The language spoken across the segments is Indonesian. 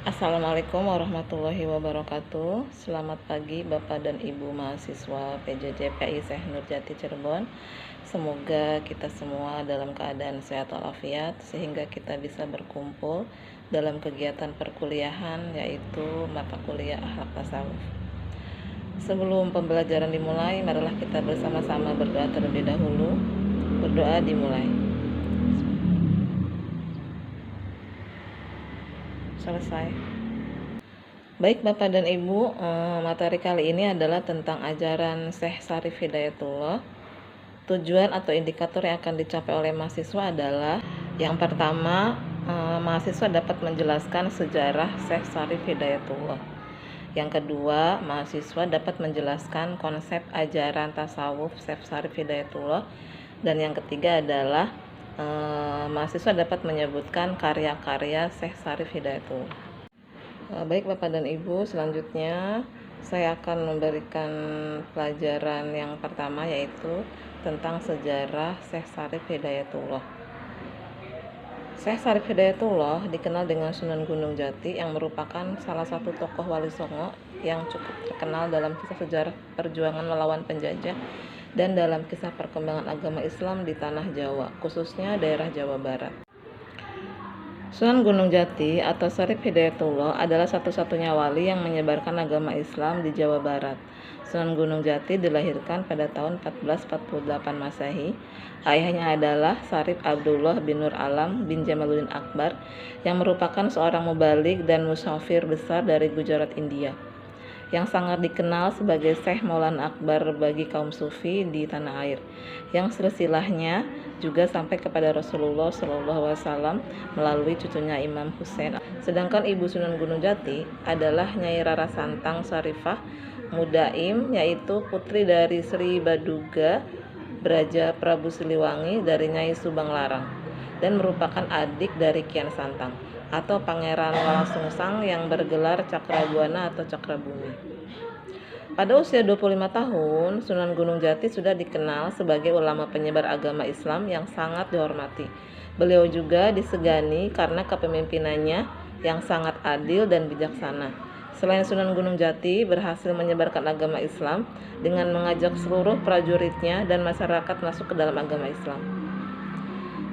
Assalamualaikum warahmatullahi wabarakatuh. Selamat pagi Bapak dan Ibu mahasiswa PJJ Syekh Nurjati Cirebon. Semoga kita semua dalam keadaan sehat walafiat sehingga kita bisa berkumpul dalam kegiatan perkuliahan, yaitu mata kuliah akhlak tasawuf. Sebelum pembelajaran dimulai, marilah kita bersama-sama berdoa terlebih dahulu. Berdoa dimulai. Selesai. Baik Bapak dan Ibu, materi kali ini adalah tentang ajaran Syekh Syarif Hidayatullah. Tujuan atau indikator yang akan dicapai oleh mahasiswa adalah yang pertama, mahasiswa dapat menjelaskan sejarah Syekh Syarif Hidayatullah. Yang kedua, mahasiswa dapat menjelaskan konsep ajaran tasawuf Syekh Syarif Hidayatullah. Dan yang ketiga adalah mahasiswa dapat menyebutkan karya-karya Syekh Syarif Hidayatullah. Baik Bapak dan Ibu, selanjutnya saya akan memberikan pelajaran yang pertama, yaitu tentang sejarah Syekh Syarif Hidayatullah. Syekh Syarif Hidayatullah dikenal dengan Sunan Gunung Jati, yang merupakan salah satu tokoh Wali Songo yang cukup terkenal dalam kisah sejarah perjuangan melawan penjajah dan dalam kisah perkembangan agama Islam di tanah Jawa, khususnya daerah Jawa Barat. Sunan Gunung Jati atau Syarif Hidayatullah adalah satu-satunya wali yang menyebarkan agama Islam di Jawa Barat. Sunan Gunung Jati dilahirkan pada tahun 1448 Masehi. Ayahnya adalah Syarif Abdullah bin Nur Alam bin Jamaluddin Akbar, yang merupakan seorang mubalik dan musyafir besar dari Gujarat, India, yang sangat dikenal sebagai Syekh Maulana Akbar bagi kaum sufi di tanah air, yang silsilahnya juga sampai kepada Rasulullah SAW melalui cucunya Imam Husain. Sedangkan ibu Sunan Gunung Jati adalah Nyai Rara Santang Syarifah Mudaim, yaitu putri dari Sri Baduga Braja Prabu Siliwangi dari Nyai Subang Larang, dan merupakan adik dari Kian Santang atau Pangeran Walangsungsang yang bergelar Cakrabuana atau Cakrabumi. Pada usia 25 tahun, Sunan Gunung Jati sudah dikenal sebagai ulama penyebar agama Islam yang sangat dihormati. Beliau juga disegani karena kepemimpinannya yang sangat adil dan bijaksana. Selain Sunan Gunung Jati berhasil menyebarkan agama Islam dengan mengajak seluruh prajuritnya dan masyarakat masuk ke dalam agama Islam.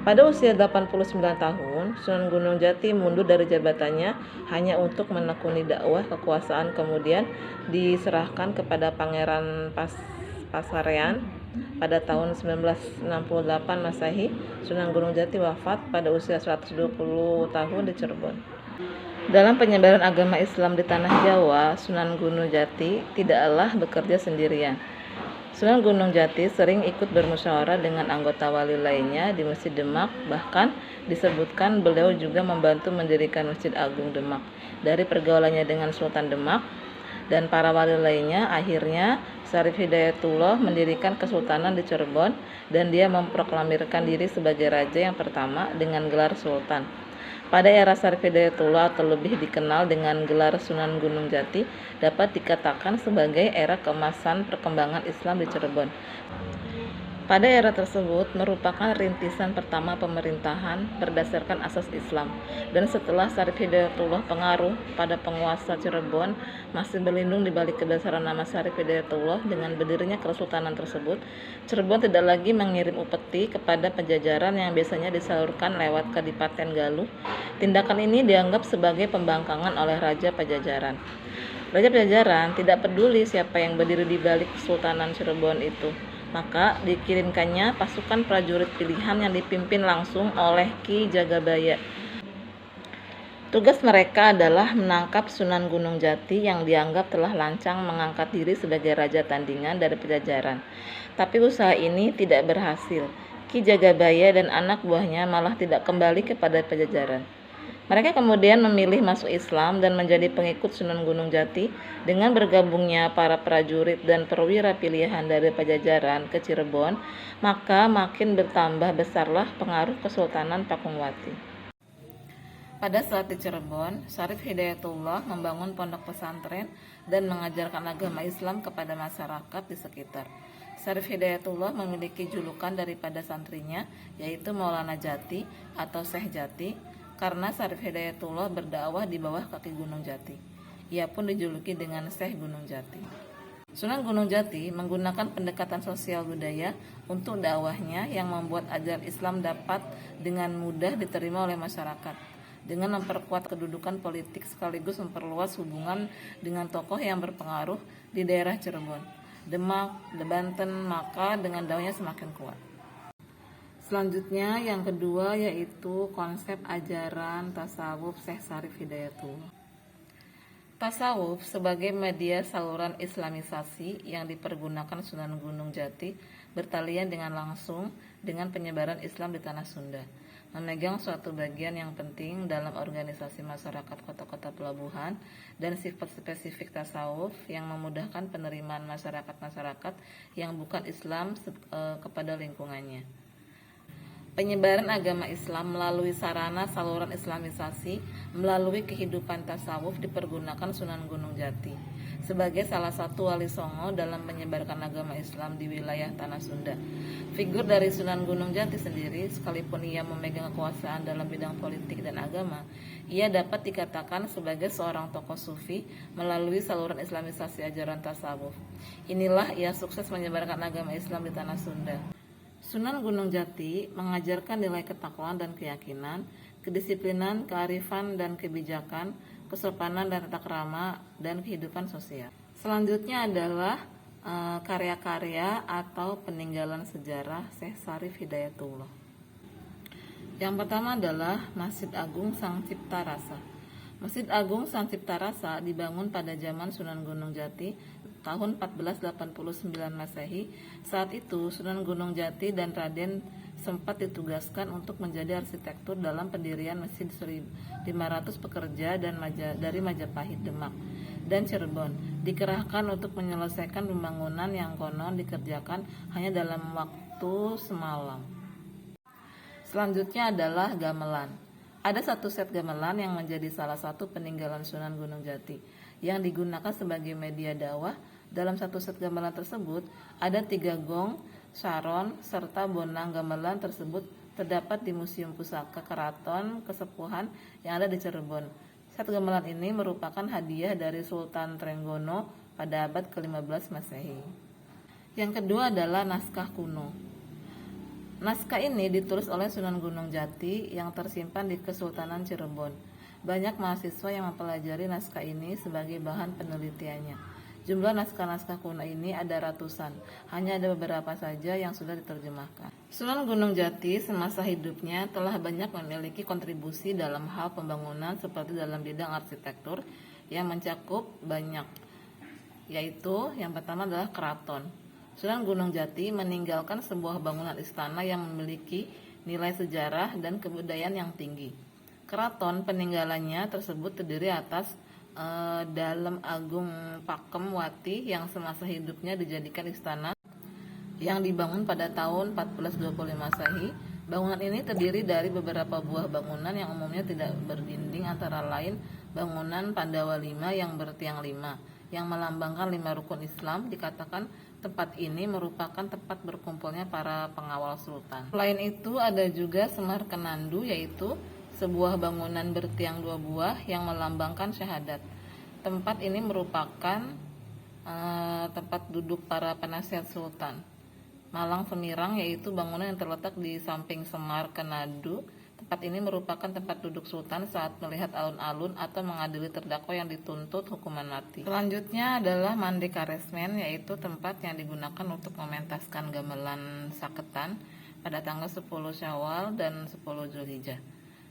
Pada usia 89 tahun, Sunan Gunung Jati mundur dari jabatannya hanya untuk menekuni dakwah kekuasaan, kemudian diserahkan kepada Pangeran Pasarean pada tahun 1968 Masehi. Sunan Gunung Jati wafat pada usia 120 tahun di Cirebon. Dalam penyebaran agama Islam di tanah Jawa, Sunan Gunung Jati tidaklah bekerja sendirian. Sunan Gunung Jati sering ikut bermusyawarah dengan anggota wali lainnya di Masjid Demak, bahkan disebutkan beliau juga membantu mendirikan Masjid Agung Demak. Dari pergaulannya dengan Sultan Demak dan para wali lainnya, akhirnya Syarif Hidayatullah mendirikan Kesultanan di Cirebon, dan dia memproklamirkan diri sebagai raja yang pertama dengan gelar Sultan. Pada era Syarif Hidayatullah, atau lebih dikenal dengan gelar Sunan Gunung Jati, dapat dikatakan sebagai era keemasan perkembangan Islam di Cirebon. Pada era tersebut merupakan rintisan pertama pemerintahan berdasarkan asas Islam, dan setelah Syarif Hidayatullah, pengaruh pada penguasa Cirebon masih berlindung di balik kebesaran nama Syarif Hidayatullah. Dengan berdirinya kesultanan tersebut, Cirebon tidak lagi mengirim upeti kepada penjajaran yang biasanya disalurkan lewat Kadipaten Galuh. Tindakan ini dianggap sebagai pembangkangan oleh Raja Pajajaran. Raja Pajajaran tidak peduli siapa yang berdiri di balik Kesultanan Cirebon itu, maka dikirimkannya pasukan prajurit pilihan yang dipimpin langsung oleh Ki Jagabaya. Tugas mereka adalah menangkap Sunan Gunung Jati yang dianggap telah lancang mengangkat diri sebagai raja tandingan dari Pajajaran. Tapi usaha ini tidak berhasil. Ki Jagabaya dan anak buahnya malah tidak kembali kepada Pajajaran. Mereka kemudian memilih masuk Islam dan menjadi pengikut Sunan Gunung Jati. Dengan bergabungnya para prajurit dan perwira pilihan dari Pajajaran ke Cirebon, maka makin bertambah besarlah pengaruh Kesultanan Pakuwati. Pada saat di Cirebon, Syarif Hidayatullah membangun pondok pesantren dan mengajarkan agama Islam kepada masyarakat di sekitar. Syarif Hidayatullah memiliki julukan daripada santrinya, yaitu Maulana Jati atau Syekh Jati. karena Syarif Hidayatullah berdakwah di bawah kaki Gunung Jati. Ia pun dijuluki dengan Syekh Gunung Jati. Sunan Gunung Jati menggunakan pendekatan sosial budaya untuk dakwahnya yang membuat ajaran Islam dapat dengan mudah diterima oleh masyarakat, dengan memperkuat kedudukan politik sekaligus memperluas hubungan dengan tokoh yang berpengaruh di daerah Cirebon, Demak, Banten, maka dengan dakwahnya semakin kuat. Selanjutnya yang kedua yaitu konsep ajaran tasawuf Syekh Syarif Hidayatullah. Tasawuf sebagai media saluran islamisasi yang dipergunakan Sunan Gunung Jati bertalian dengan langsung dengan penyebaran Islam di tanah Sunda, memegang suatu bagian yang penting dalam organisasi masyarakat kota-kota pelabuhan dan sifat spesifik tasawuf yang memudahkan penerimaan masyarakat-masyarakat yang bukan Islam kepada lingkungannya. Penyebaran agama Islam melalui sarana saluran islamisasi melalui kehidupan tasawuf dipergunakan Sunan Gunung Jati sebagai salah satu wali songo dalam menyebarkan agama Islam di wilayah tanah Sunda. Figur dari Sunan Gunung Jati sendiri, sekalipun ia memegang kekuasaan dalam bidang politik dan agama, ia dapat dikatakan sebagai seorang tokoh sufi melalui saluran islamisasi ajaran tasawuf. Inilah ia sukses menyebarkan agama Islam di tanah Sunda. Sunan Gunung Jati mengajarkan nilai ketakwaan dan keyakinan, kedisiplinan, kearifan dan kebijakan, kesopanan dan tata krama, dan kehidupan sosial. Selanjutnya adalah karya-karya atau peninggalan sejarah Syekh Syarif Hidayatullah. Yang pertama adalah Masjid Agung Sang Cipta Rasa. Masjid Agung Sang Cipta Rasa dibangun pada zaman Sunan Gunung Jati tahun 1489 Masehi. Saat itu Sunan Gunung Jati dan Raden sempat ditugaskan untuk menjadi arsitektur dalam pendirian Masjid 1.500 pekerja dari Majapahit, Demak, dan Cirebon dikerahkan untuk menyelesaikan pembangunan yang konon dikerjakan hanya dalam waktu semalam. Selanjutnya adalah gamelan. Ada satu set gamelan yang menjadi salah satu peninggalan Sunan Gunung Jati yang digunakan sebagai media dakwah. Dalam satu set gamelan tersebut ada 3 gong, saron, serta bonang. Gamelan tersebut terdapat di Museum Pusaka Keraton Kesepuhan yang ada di Cirebon. Set gamelan ini merupakan hadiah dari Sultan Trenggono pada abad ke-15 Masehi. Yang kedua adalah naskah kuno. Naskah ini ditulis oleh Sunan Gunung Jati yang tersimpan di Kesultanan Cirebon. Banyak mahasiswa yang mempelajari naskah ini sebagai bahan penelitiannya. Jumlah naskah-naskah kuno ini ada ratusan, hanya ada beberapa saja yang sudah diterjemahkan. Sunan Gunung Jati semasa hidupnya telah banyak memiliki kontribusi dalam hal pembangunan seperti dalam bidang arsitektur yang mencakup banyak, yaitu yang pertama adalah keraton. Sunan Gunung Jati meninggalkan sebuah bangunan istana yang memiliki nilai sejarah dan kebudayaan yang tinggi. Keraton peninggalannya tersebut terdiri atas Dalem Agung Pakem Wati yang semasa hidupnya dijadikan istana yang dibangun pada tahun 1425 Masehi. Bangunan ini terdiri dari beberapa buah bangunan yang umumnya tidak berdinding, antara lain bangunan Pandawa 5 yang bertiang 5 yang melambangkan 5 rukun Islam. Dikatakan tempat ini merupakan tempat berkumpulnya para pengawal sultan. Selain itu ada juga Semar Kenandu, yaitu sebuah bangunan bertiang 2 buah yang melambangkan syahadat. Tempat ini merupakan tempat duduk para penasihat sultan. Malang Semirang, yaitu bangunan yang terletak di samping Semar Kenandu. Tempat ini merupakan tempat duduk sultan saat melihat alun-alun atau mengadili terdakwa yang dituntut hukuman mati. Selanjutnya adalah Mande Karesmen, yaitu tempat yang digunakan untuk mementaskan gamelan saketan pada tanggal 10 Syawal dan 10 Zulhijjah.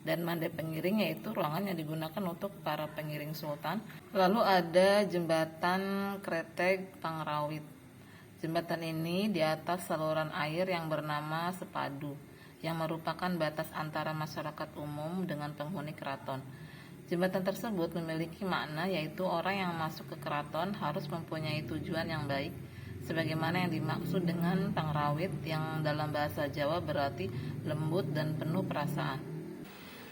Dan Mande Pengiring, yaitu ruangan yang digunakan untuk para pengiring sultan. Lalu ada Jembatan Kreteg Pangrawit. Jembatan ini di atas saluran air yang bernama Sepadu, yang merupakan batas antara masyarakat umum dengan penghuni keraton. Jembatan tersebut memiliki makna, yaitu orang yang masuk ke keraton harus mempunyai tujuan yang baik, sebagaimana yang dimaksud dengan pangrawit yang dalam bahasa Jawa berarti lembut dan penuh perasaan.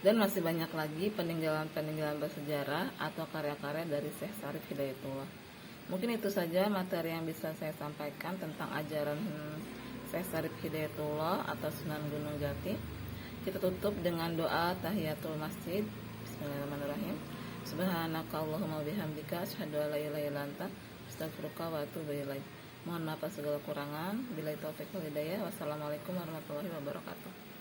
Dan masih banyak lagi peninggalan-peninggalan bersejarah atau karya-karya dari Syekh Syarif Hidayatullah. Mungkin itu saja materi yang bisa saya sampaikan tentang ajaran Syekh Syarif Hidayatullah atau Sunan Gunung Jati. Kita tutup dengan doa tahiyatul masjid. Bismillahirrahmanirrahim. Subhanakallahumma bihamdika asyhadu an la ilaha illa anta astaghfiruka wa atubu ilaik. Mohon maaf atas segala kurangan. Billahi taufiq wal hidayah. Wassalamualaikum warahmatullahi wabarakatuh.